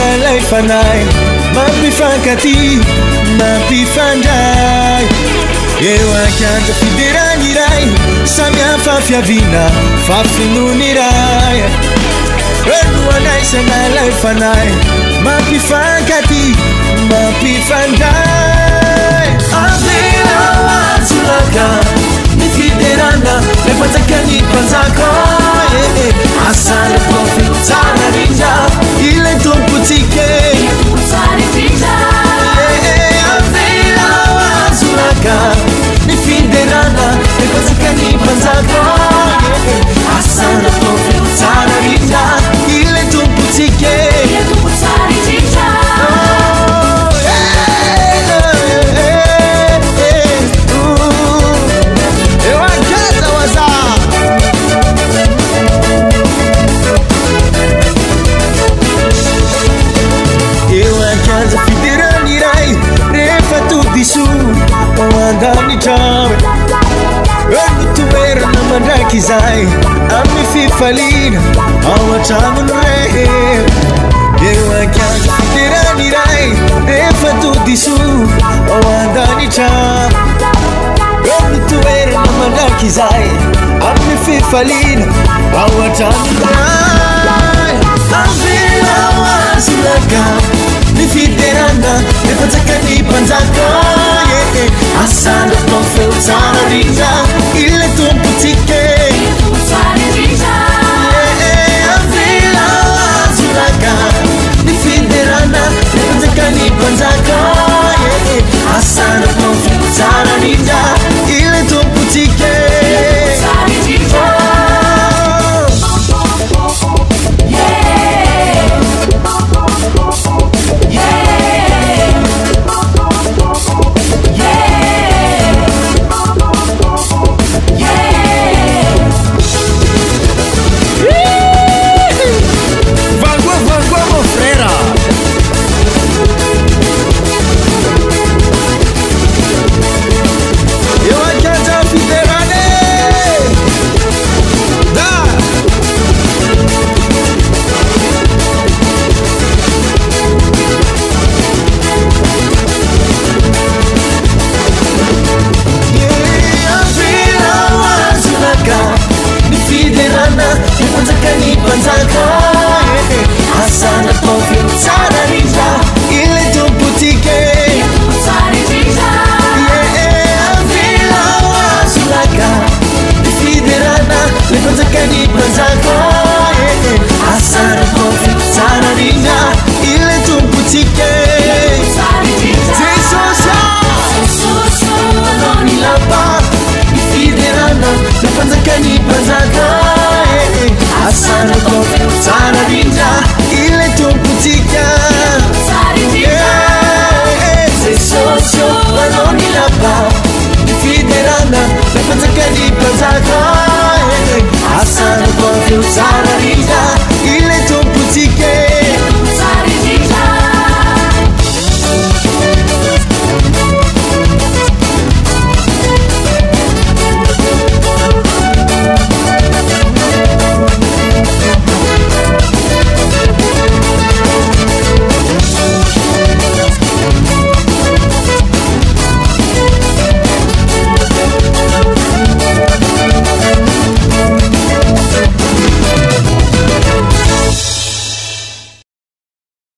nalay fanay mampifankaty mampifandray eo ankiandra fiderany iray samy hafa fiavina fafinony iray enoanaisa nalay fanay mampifankaty mampifandray avela azulaka ny fiderana lefatsakany mpanjaka asana profitsana rindra ile tompotsike avela azulaka ny fiderana lefatsakany mpanjaka asana profitsana rindra ile tompotsike Toerana mandraiky izay amin'ny fifaliana ao an-tranony rehe eo ankiandro fiderany iray rehefa todiso ao an-danitrano amin'ny toerana mandraiky izay amin'ny fifaliana ao an-tranony ray avela azulaka ny fiderana rehefa tsakany mpanjaka asana profeu tsara rindra ile tompotsike avela azulaka ny fiderana lefatsakany mpanjaka asana profeu tsara rindra ile tompotsike Asana profil